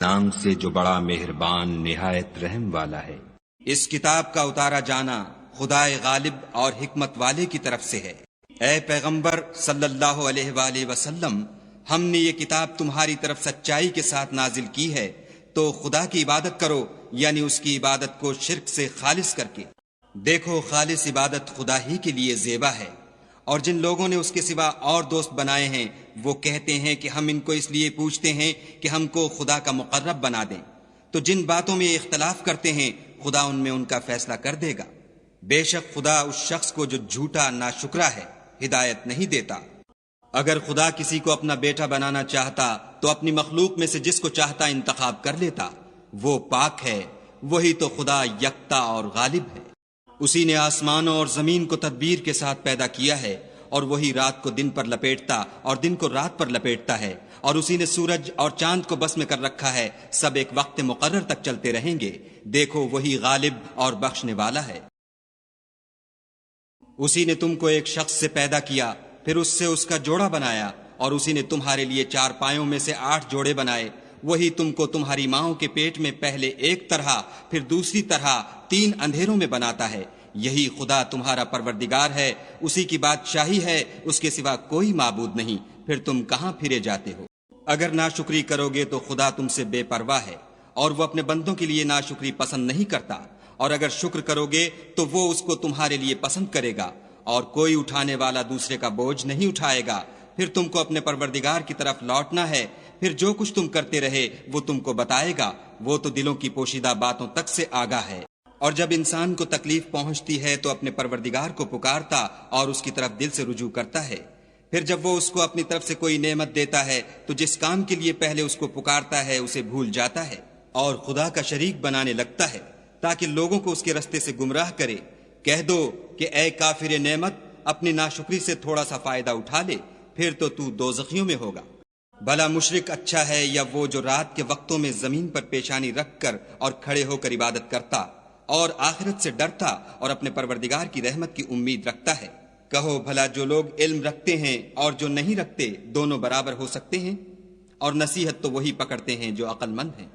نام سے جو بڑا مہربان نہایت رحم والا ہے۔ اس کتاب کا اتارا جانا خدائے غالب اور حکمت والے کی طرف سے ہے۔ اے پیغمبر صلی اللہ علیہ وآلہ وسلم، ہم نے یہ کتاب تمہاری طرف سچائی کے ساتھ نازل کی ہے، تو خدا کی عبادت کرو، یعنی اس کی عبادت کو شرک سے خالص کر کے۔ دیکھو، خالص عبادت خدا ہی کے لیے زیبا ہے، اور جن لوگوں نے اس کے سوا اور دوست بنائے ہیں وہ کہتے ہیں کہ ہم ان کو اس لیے پوچھتے ہیں کہ ہم کو خدا کا مقرب بنا دیں۔ تو جن باتوں میں اختلاف کرتے ہیں خدا ان میں ان کا فیصلہ کر دے گا۔ بے شک خدا اس شخص کو جو جھوٹا ناشکرا ہے ہدایت نہیں دیتا۔ اگر خدا کسی کو اپنا بیٹا بنانا چاہتا تو اپنی مخلوق میں سے جس کو چاہتا انتخاب کر لیتا۔ وہ پاک ہے، وہی تو خدا یکتا اور غالب ہے۔ اسی نے آسمانوں اور زمین کو تدبیر کے ساتھ پیدا کیا ہے، اور وہی رات کو دن پر لپیٹتا اور دن کو رات پر لپیٹتا ہے، اور اسی نے سورج اور چاند کو بس میں کر رکھا ہے، سب ایک وقت مقرر تک چلتے رہیں گے۔ دیکھو، وہی غالب اور بخشنے والا ہے۔ اسی نے تم کو ایک شخص سے پیدا کیا، پھر اس سے اس کا جوڑا بنایا، اور اسی نے تمہارے لیے 4 پایوں میں سے 8 جوڑے بنائے۔ وہی تم کو تمہاری ماؤں کے پیٹ میں پہلے ایک طرح پھر دوسری طرح 3 اندھیروں میں بناتا ہے۔ یہی خدا تمہارا پروردگار ہے، اسی کی بادشاہی ہے، اس کے سوا کوئی معبود نہیں۔ پھر تم کہاں پھرے جاتے ہو؟ اگر ناشکری کرو گے تو خدا تم سے بے پرواہ ہے، اور وہ اپنے بندوں کے لیے ناشکری پسند نہیں کرتا، اور اگر شکر کرو گے تو وہ اس کو تمہارے لیے پسند کرے گا، اور کوئی اٹھانے والا دوسرے کا بوجھ نہیں اٹھائے گا۔ پھر تم کو اپنے پروردگار کی طرف لوٹنا ہے، پھر جو کچھ تم کرتے رہے وہ تم کو بتائے گا، وہ تو دلوں کی پوشیدہ باتوں تک سے آگاہ ہے۔ اور جب انسان کو تکلیف پہنچتی ہے تو اپنے پروردگار کو پکارتا اور اس کی طرف دل سے رجوع کرتا ہے۔ پھر جب وہ اس کو اپنی طرف سے کوئی نعمت دیتا ہے تو جس کام کے لیے پہلے اس کو پکارتا ہے اسے بھول جاتا ہے، اور خدا کا شریک بنانے لگتا ہے تاکہ لوگوں کو اس کے رستے سے گمراہ کرے۔ کہہ دو کہ اے کافر نعمت، اپنی ناشکری سے تھوڑا سا فائدہ اٹھا لے، پھر تو دوزخیوں میں ہوگا۔ بھلا مشرک اچھا ہے یا وہ جو رات کے وقتوں میں زمین پر پیشانی رکھ کر اور کھڑے ہو کر عبادت کرتا اور آخرت سے ڈرتا اور اپنے پروردگار کی رحمت کی امید رکھتا ہے؟ کہو بھلا جو لوگ علم رکھتے ہیں اور جو نہیں رکھتے دونوں برابر ہو سکتے ہیں؟ اور نصیحت تو وہی پکڑتے ہیں جو عقل مند ہیں۔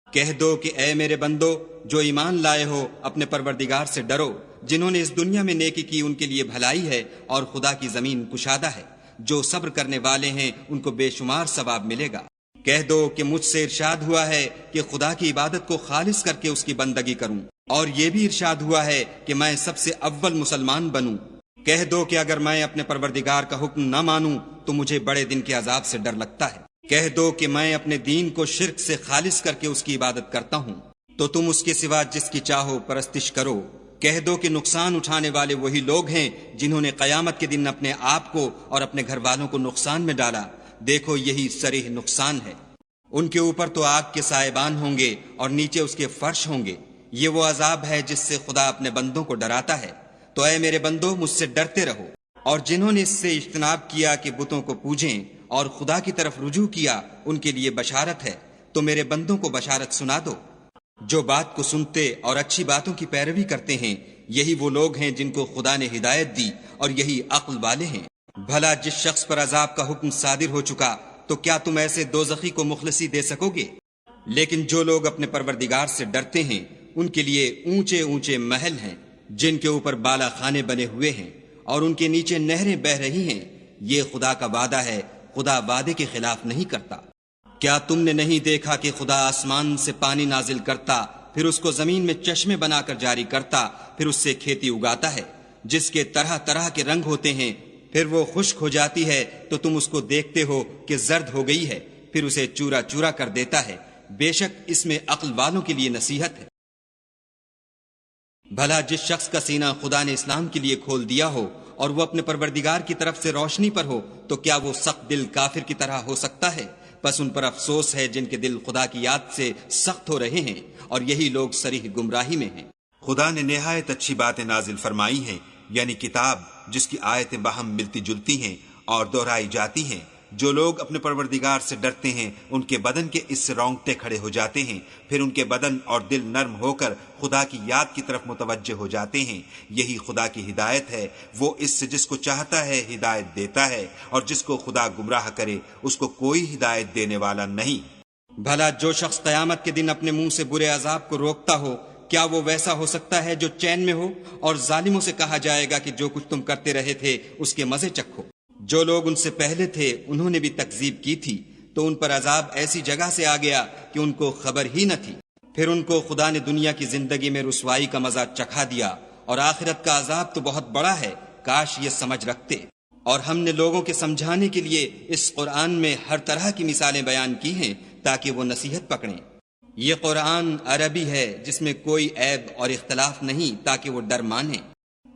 کہہ دو کہ اے میرے بندو جو ایمان لائے ہو، اپنے پروردگار سے ڈرو۔ جنہوں نے اس دنیا میں نیکی کی ان کے لیے بھلائی ہے، اور خدا کی زمین کشادہ ہے۔ جو صبر کرنے والے ہیں ان کو بے شمار ثواب ملے گا۔ کہہ دو کہ مجھ سے ارشاد ہوا ہے کہ خدا کی عبادت کو خالص کر کے اس کی بندگی کروں، اور یہ بھی ارشاد ہوا ہے کہ میں سب سے اول مسلمان بنوں۔ کہہ دو کہ اگر میں اپنے پروردگار کا حکم نہ مانوں تو مجھے بڑے دن کے عذاب سے ڈر لگتا ہے۔ کہہ دو کہ میں اپنے دین کو شرک سے خالص کر کے اس کی عبادت کرتا ہوں، تو تم اس کے سوا جس کی چاہو پرستش کرو۔ کہہ دو کہ نقصان اٹھانے والے وہی لوگ ہیں جنہوں نے قیامت کے دن اپنے آپ کو اور اپنے گھر والوں کو نقصان میں ڈالا۔ دیکھو، یہی صریح نقصان ہے۔ ان کے اوپر تو آگ کے سائبان ہوں گے اور نیچے اس کے فرش ہوں گے۔ یہ وہ عذاب ہے جس سے خدا اپنے بندوں کو ڈراتا ہے۔ تو اے میرے بندو، مجھ سے ڈرتے رہو، اور جنہوں نے اس سے اجتناب کیا کہ بتوں کو پوجیں اور خدا کی طرف رجوع کیا ان کے لیے بشارت ہے۔ تو میرے بندوں کو بشارت سنا دو۔ جو بات کو سنتے اور اچھی باتوں کی پیروی کرتے ہیں یہی وہ لوگ ہیں جن کو خدا نے ہدایت دی، اور یہی عقل والے ہیں۔ بھلا جس شخص پر عذاب کا حکم صادر ہو چکا تو کیا تم ایسے دوزخی کو مخلصی دے سکو گے؟ لیکن جو لوگ اپنے پروردگار سے ڈرتے ہیں ان کے لیے اونچے اونچے محل ہیں جن کے اوپر بالا خانے بنے ہوئے ہیں، اور ان کے نیچے نہریں بہہ رہی ہیں۔ یہ خدا کا وعدہ ہے، خدا وعدے کے خلاف نہیں کرتا۔ کیا تم نے نہیں دیکھا کہ خدا آسمان سے پانی نازل کرتا، پھر اس کو زمین میں چشمے بنا کر جاری کرتا، پھر اس سے کھیتی اگاتا ہے جس کے طرح طرح کے رنگ ہوتے ہیں، پھر وہ خشک ہو جاتی ہے تو تم اس کو دیکھتے ہو کہ زرد ہو گئی ہے، پھر اسے چورا چورا کر دیتا ہے۔ بے شک اس میں عقل والوں کے لیے نصیحت ہے۔ بھلا جس شخص کا سینہ خدا نے اسلام کے لیے کھول دیا ہو اور وہ اپنے پروردگار کی طرف سے روشنی پر ہو تو کیا وہ سخت دل کافر کی طرح ہو سکتا ہے؟ بس ان پر افسوس ہے جن کے دل خدا کی یاد سے سخت ہو رہے ہیں، اور یہی لوگ صریح گمراہی میں ہیں۔ خدا نے نہایت اچھی باتیں نازل فرمائی ہیں، یعنی کتاب جس کی آیتیں باہم ملتی جلتی ہیں اور دہرائی جاتی ہیں۔ جو لوگ اپنے پروردگار سے ڈرتے ہیں ان کے بدن کے اس سے رونگٹے کھڑے ہو جاتے ہیں، پھر ان کے بدن اور دل نرم ہو کر خدا کی یاد کی طرف متوجہ ہو جاتے ہیں۔ یہی خدا کی ہدایت ہے، وہ اس سے جس کو چاہتا ہے ہدایت دیتا ہے، اور جس کو خدا گمراہ کرے اس کو کوئی ہدایت دینے والا نہیں۔ بھلا جو شخص قیامت کے دن اپنے منہ سے برے عذاب کو روکتا ہو، کیا وہ ویسا ہو سکتا ہے جو چین میں ہو؟ اور ظالموں سے کہا جائے گا کہ جو کچھ تم کرتے رہے تھے اس کے مزے چکھو۔ جو لوگ ان سے پہلے تھے انہوں نے بھی تکذیب کی تھی، تو ان پر عذاب ایسی جگہ سے آ گیا کہ ان کو خبر ہی نہ تھی۔ پھر ان کو خدا نے دنیا کی زندگی میں رسوائی کا مزہ چکھا دیا، اور آخرت کا عذاب تو بہت بڑا ہے، کاش یہ سمجھ رکھتے۔ اور ہم نے لوگوں کے سمجھانے کے لیے اس قرآن میں ہر طرح کی مثالیں بیان کی ہیں تاکہ وہ نصیحت پکڑیں۔ یہ قرآن عربی ہے جس میں کوئی عیب اور اختلاف نہیں تاکہ وہ ڈر مانیں۔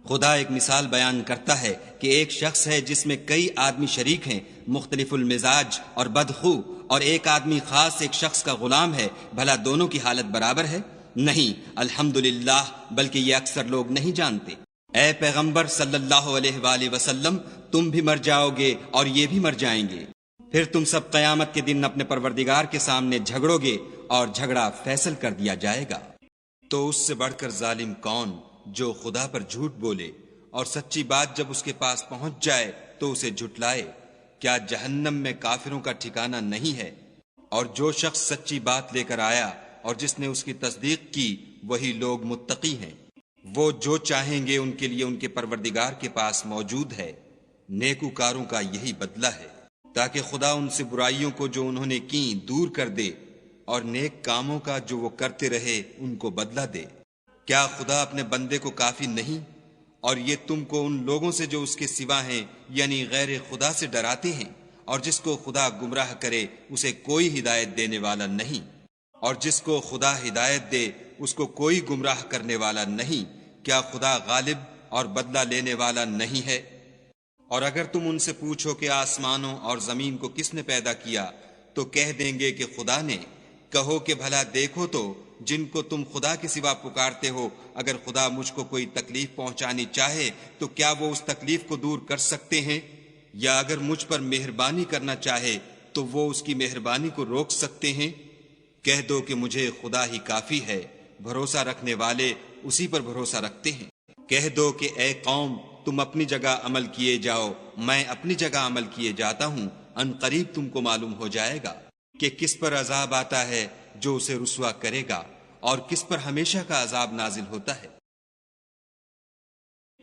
خدا ایک مثال بیان کرتا ہے کہ ایک شخص ہے جس میں کئی آدمی شریک ہیں، مختلف المزاج اور بدخو، اور ایک آدمی خاص ایک شخص کا غلام ہے، بھلا دونوں کی حالت برابر ہے؟ نہیں، الحمدللہ، بلکہ یہ اکثر لوگ نہیں جانتے۔ اے پیغمبر صلی اللہ علیہ وآلہ وسلم، تم بھی مر جاؤ گے اور یہ بھی مر جائیں گے، پھر تم سب قیامت کے دن اپنے پروردگار کے سامنے جھگڑو گے اور جھگڑا فیصل کر دیا جائے گا۔ تو اس سے بڑھ کر ظالم کون جو خدا پر جھوٹ بولے اور سچی بات جب اس کے پاس پہنچ جائے تو اسے جھٹلائے؟ کیا جہنم میں کافروں کا ٹھکانہ نہیں ہے؟ اور جو شخص سچی بات لے کر آیا اور جس نے اس کی تصدیق کی، وہی لوگ متقی ہیں۔ وہ جو چاہیں گے ان کے لیے ان کے پروردگار کے پاس موجود ہے، نیکوکاروں کا یہی بدلہ ہے، تاکہ خدا ان سے برائیوں کو جو انہوں نے کی دور کر دے اور نیک کاموں کا جو وہ کرتے رہے ان کو بدلہ دے۔ کیا خدا اپنے بندے کو کافی نہیں؟ اور یہ تم کو ان لوگوں سے جو اس کے سوا ہیں یعنی غیر خدا سے ڈراتے ہیں، اور جس کو خدا گمراہ کرے اسے کوئی ہدایت دینے والا نہیں، اور جس کو خدا ہدایت دے اس کو کوئی گمراہ کرنے والا نہیں۔ کیا خدا غالب اور بدلہ لینے والا نہیں ہے؟ اور اگر تم ان سے پوچھو کہ آسمانوں اور زمین کو کس نے پیدا کیا، تو کہہ دیں گے کہ خدا نے۔ کہو کہ بھلا دیکھو تو جن کو تم خدا کے سوا پکارتے ہو، اگر خدا مجھ کو کوئی تکلیف پہنچانی چاہے تو کیا وہ اس تکلیف کو دور کر سکتے ہیں؟ یا اگر مجھ پر مہربانی کرنا چاہے تو وہ اس کی مہربانی کو روک سکتے ہیں؟ کہہ دو کہ مجھے خدا ہی کافی ہے، بھروسہ رکھنے والے اسی پر بھروسہ رکھتے ہیں۔ کہہ دو کہ اے قوم، تم اپنی جگہ عمل کیے جاؤ، میں اپنی جگہ عمل کیے جاتا ہوں، ان قریب تم کو معلوم ہو جائے گا کہ کس پر عذاب آتا ہے جو اسے رسوا کرے گا، اور کس پر ہمیشہ کا عذاب نازل ہوتا ہے۔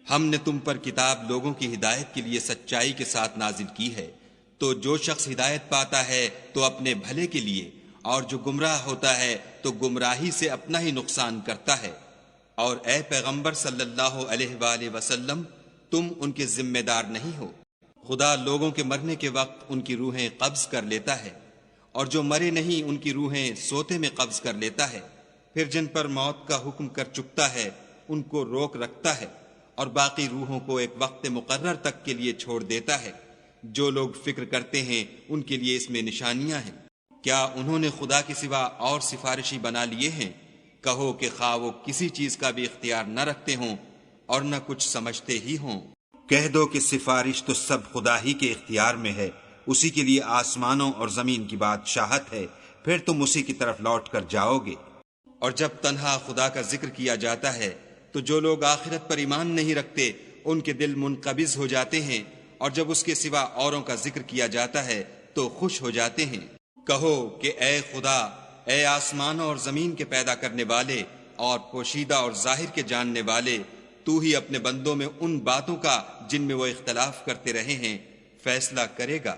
ہم نے تم پر کتاب لوگوں کی ہدایت کے لیے سچائی کے ساتھ نازل کی ہے، تو جو شخص ہدایت پاتا ہے تو اپنے بھلے کے لیے، اور جو گمراہ ہوتا ہے تو گمراہی سے اپنا ہی نقصان کرتا ہے۔ اور اے پیغمبر صلی اللہ علیہ وآلہ وسلم، تم ان کے ذمہ دار نہیں ہو۔ خدا لوگوں کے مرنے کے وقت ان کی روحیں قبض کر لیتا ہے، اور جو مرے نہیں ان کی روحیں سوتے میں قبض کر لیتا ہے، پھر جن پر موت کا حکم کر چکتا ہے ان کو روک رکھتا ہے، اور باقی روحوں کو ایک وقت مقرر تک کے لیے چھوڑ دیتا ہے۔ جو لوگ فکر کرتے ہیں ان کے لیے اس میں نشانیاں ہیں۔ کیا انہوں نے خدا کے سوا اور سفارشی بنا لیے ہیں؟ کہو کہ خواہ وہ کسی چیز کا بھی اختیار نہ رکھتے ہوں اور نہ کچھ سمجھتے ہی ہوں۔ کہہ دو کہ سفارش تو سب خدا ہی کے اختیار میں ہے، اسی کے لیے آسمانوں اور زمین کی بادشاہت ہے، پھر تم اسی کی طرف لوٹ کر جاؤ گے۔ اور جب تنہا خدا کا ذکر کیا جاتا ہے تو جو لوگ آخرت پر ایمان نہیں رکھتے ان کے دل منقبض ہو جاتے ہیں، اور جب اس کے سوا اوروں کا ذکر کیا جاتا ہے تو خوش ہو جاتے ہیں۔ کہو کہ اے خدا، اے آسمانوں اور زمین کے پیدا کرنے والے اور پوشیدہ اور ظاہر کے جاننے والے، تو ہی اپنے بندوں میں ان باتوں کا جن میں وہ اختلاف کرتے رہے ہیں فیصلہ کرے گا۔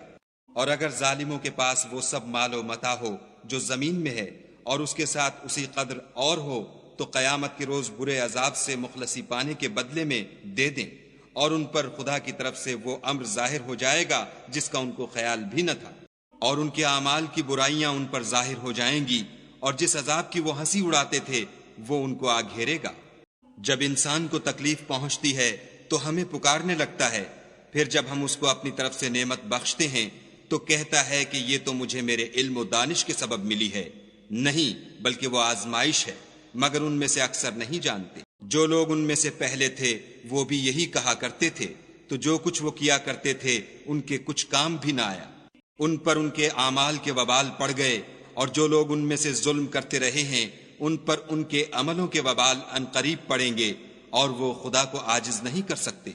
اور اگر ظالموں کے پاس وہ سب مال و متاع ہو جو زمین میں ہے اور اس کے ساتھ اسی قدر اور ہو، تو قیامت کے روز برے عذاب سے مخلصی پانے کے بدلے میں دے دیں، اور ان پر خدا کی طرف سے وہ امر ظاہر ہو جائے گا جس کا ان کو خیال بھی نہ تھا، اور ان کے اعمال کی برائیاں ان پر ظاہر ہو جائیں گی، اور جس عذاب کی وہ ہنسی اڑاتے تھے وہ ان کو آ گھیرے گا۔ جب انسان کو تکلیف پہنچتی ہے تو ہمیں پکارنے لگتا ہے، پھر جب ہم اس کو اپنی طرف سے نعمت بخشتے ہیں تو کہتا ہے کہ یہ تو مجھے میرے علم و دانش کے سبب ملی ہے۔ نہیں، بلکہ وہ آزمائش ہے، مگر ان میں سے اکثر نہیں جانتے۔ جو لوگ ان میں سے پہلے تھے وہ بھی یہی کہا کرتے تھے، تو جو کچھ وہ کیا کرتے تھے ان کے کچھ کام بھی نہ آیا، ان پر ان کے اعمال کے وبال پڑ گئے، اور جو لوگ ان میں سے ظلم کرتے رہے ہیں ان پر ان کے عملوں کے وبال ان قریب پڑیں گے، اور وہ خدا کو عاجز نہیں کر سکتے۔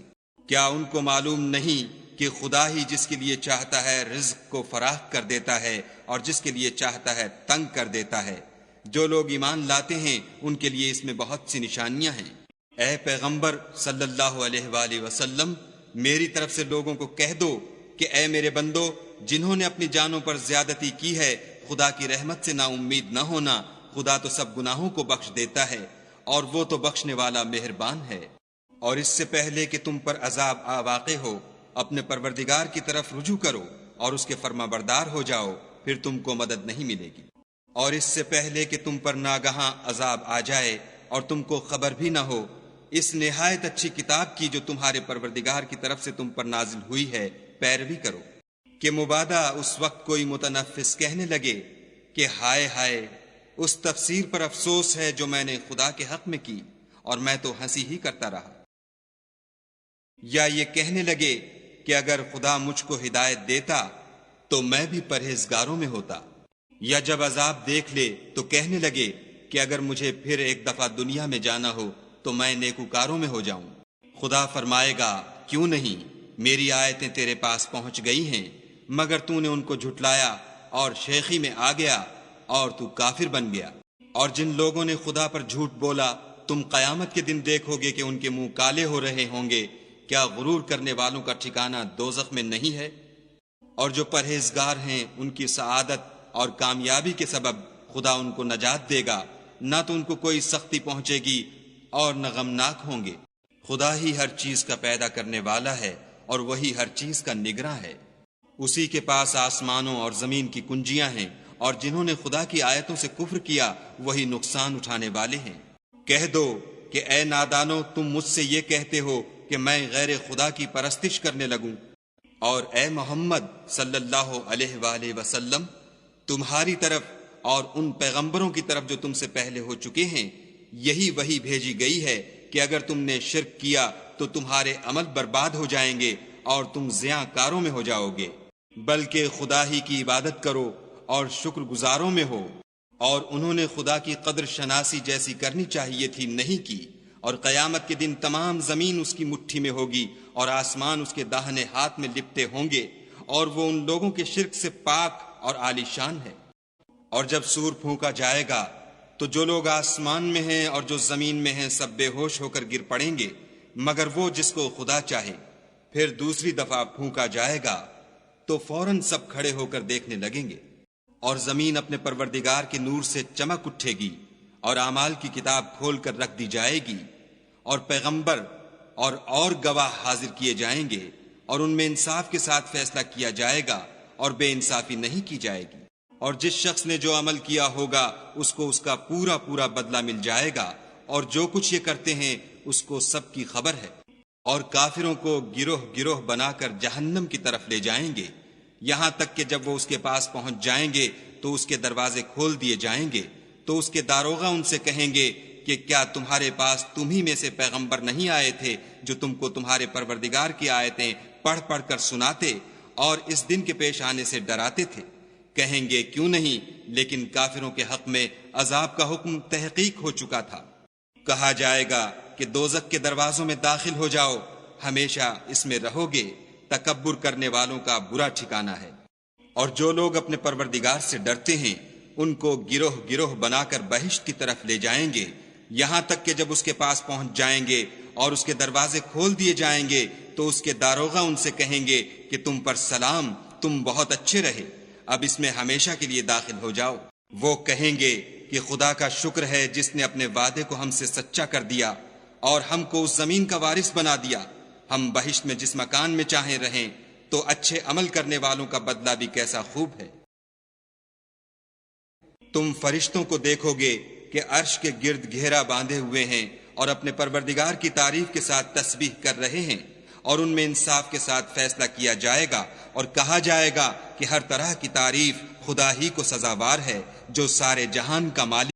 کیا ان کو معلوم نہیں کہ خدا ہی جس کے لیے چاہتا ہے رزق کو فراخ کر دیتا ہے اور جس کے لیے چاہتا ہے تنگ کر دیتا ہے۔ جو لوگ ایمان لاتے ہیں ان کے لیے اس میں بہت سی نشانیاں ہیں۔ اے پیغمبر صلی اللہ علیہ وآلہ وسلم، میری طرف سے لوگوں کو کہہ دو کہ اے میرے بندو، جنہوں نے اپنی جانوں پر زیادتی کی ہے، خدا کی رحمت سے نا امید نہ ہونا۔ خدا تو سب گناہوں کو بخش دیتا ہے اور وہ تو بخشنے والا مہربان ہے۔ اور اس سے پہلے کہ تم پر عذاب آ واقع ہو، اپنے پروردگار کی طرف رجوع کرو اور اس کے فرما بردار ہو جاؤ، پھر تم کو مدد نہیں ملے گی۔ اور اس سے پہلے کہ تم پر ناگہاں عذاب آ جائے اور تم کو خبر بھی نہ ہو، اس نہایت اچھی کتاب کی جو تمہارے پروردگار کی طرف سے تم پر نازل ہوئی ہے پیروی کرو، کہ مبادا اس وقت کوئی متنفس کہنے لگے کہ ہائے ہائے، اس تفسیر پر افسوس ہے جو میں نے خدا کے حق میں کی اور میں تو ہنسی ہی کرتا رہا۔ یا یہ کہنے لگے کہ اگر خدا مجھ کو ہدایت دیتا تو میں بھی پرہیزگاروں میں ہوتا۔ یا جب عذاب دیکھ لے تو کہنے لگے کہ اگر مجھے پھر ایک دفعہ دنیا میں جانا ہو تو میں نیکوکاروں میں ہو جاؤں۔ خدا فرمائے گا، کیوں نہیں، میری آیتیں تیرے پاس پہنچ گئی ہیں، مگر تو نے ان کو جھٹلایا اور شیخی میں آ گیا اور تو کافر بن گیا۔ اور جن لوگوں نے خدا پر جھوٹ بولا، تم قیامت کے دن دیکھو گے کہ ان کے منہ کالے ہو رہے ہوں گے۔ کیا غرور کرنے والوں کا ٹھکانہ دوزخ میں نہیں ہے؟ اور جو پرہیزگار ہیں ان کی سعادت اور کامیابی کے سبب خدا ان کو نجات دے گا، نہ تو ان کو کوئی سختی پہنچے گی اور نہ غمناک ہوں گے۔ خدا ہی ہر چیز کا پیدا کرنے والا ہے اور وہی ہر چیز کا نگراں ہے۔ اسی کے پاس آسمانوں اور زمین کی کنجیاں ہیں، اور جنہوں نے خدا کی آیتوں سے کفر کیا وہی نقصان اٹھانے والے ہیں۔ کہہ دو کہ اے نادانو، تم مجھ سے یہ کہتے ہو کہ میں غیر خدا کی پرستش کرنے لگوں، اور اے محمد صلی اللہ علیہ وآلہ وسلم، تمہاری طرف اور ان پیغمبروں کی طرف جو تم سے پہلے ہو چکے ہیں یہی وحی بھیجی گئی ہے کہ اگر تم نے شرک کیا تو تمہارے عمل برباد ہو جائیں گے اور تم زیاں کاروں میں ہو جاؤ گے، بلکہ خدا ہی کی عبادت کرو اور شکر گزاروں میں ہو۔ اور انہوں نے خدا کی قدر شناسی جیسی کرنی چاہیے تھی نہیں کی، اور قیامت کے دن تمام زمین اس کی مٹھی میں ہوگی اور آسمان اس کے داہنے ہاتھ میں لپٹے ہوں گے، اور وہ ان لوگوں کے شرک سے پاک اور عالی شان ہے۔ اور جب سور پھونکا جائے گا تو جو لوگ آسمان میں ہیں اور جو زمین میں ہیں سب بے ہوش ہو کر گر پڑیں گے، مگر وہ جس کو خدا چاہے۔ پھر دوسری دفعہ پھونکا جائے گا تو فوراً سب کھڑے ہو کر دیکھنے لگیں گے، اور زمین اپنے پروردگار کے نور سے چمک اٹھے گی، اور اعمال کی کتاب کھول کر رکھ دی جائے گی، اور پیغمبر اور گواہ حاضر کیے جائیں گے، اور ان میں انصاف کے ساتھ فیصلہ کیا جائے گا اور بے انصافی نہیں کی جائے گی۔ اور جس شخص نے جو عمل کیا ہوگا اس کو اس کا پورا پورا بدلہ مل جائے گا، اور جو کچھ یہ کرتے ہیں اس کو سب کی خبر ہے۔ اور کافروں کو گروہ گروہ بنا کر جہنم کی طرف لے جائیں گے، یہاں تک کہ جب وہ اس کے پاس پہنچ جائیں گے تو اس کے دروازے کھول دیے جائیں گے، تو اس کے داروغہ ان سے کہیں گے کہ کیا تمہارے پاس تم ہی میں سے پیغمبر نہیں آئے تھے جو تم کو تمہارے پروردگار کی آیتیں پڑھ پڑھ کر سناتے اور اس دن کے پیش آنے سے ڈراتے تھے؟ کہیں گے کیوں نہیں، لیکن کافروں کے حق میں عذاب کا حکم تحقیق ہو چکا تھا۔ کہا جائے گا کہ دوزخ کے دروازوں میں داخل ہو جاؤ، ہمیشہ اس میں رہو گے، تکبر کرنے والوں کا برا ٹھکانہ ہے۔ اور جو لوگ اپنے پروردگار سے ڈرتے ہیں ان کو گروہ گروہ بنا کر بہشت کی طرف لے جائیں گے، یہاں تک کہ جب اس کے پاس پہنچ جائیں گے اور اس کے دروازے کھول دیے جائیں گے تو اس کے داروغہ ان سے کہیں گے کہ تم پر سلام، تم بہت اچھے رہے، اب اس میں ہمیشہ کے لیے داخل ہو جاؤ۔ وہ کہیں گے کہ خدا کا شکر ہے جس نے اپنے وعدے کو ہم سے سچا کر دیا اور ہم کو اس زمین کا وارث بنا دیا، ہم بہشت میں جس مکان میں چاہیں رہیں، تو اچھے عمل کرنے والوں کا بدلہ بھی کیسا خوب ہے۔ تم فرشتوں کو دیکھو گے کہ عرش کے گرد گھیرا باندھے ہوئے ہیں اور اپنے پروردگار کی تعریف کے ساتھ تسبیح کر رہے ہیں، اور ان میں انصاف کے ساتھ فیصلہ کیا جائے گا، اور کہا جائے گا کہ ہر طرح کی تعریف خدا ہی کو سزاوار ہے جو سارے جہان کا مالک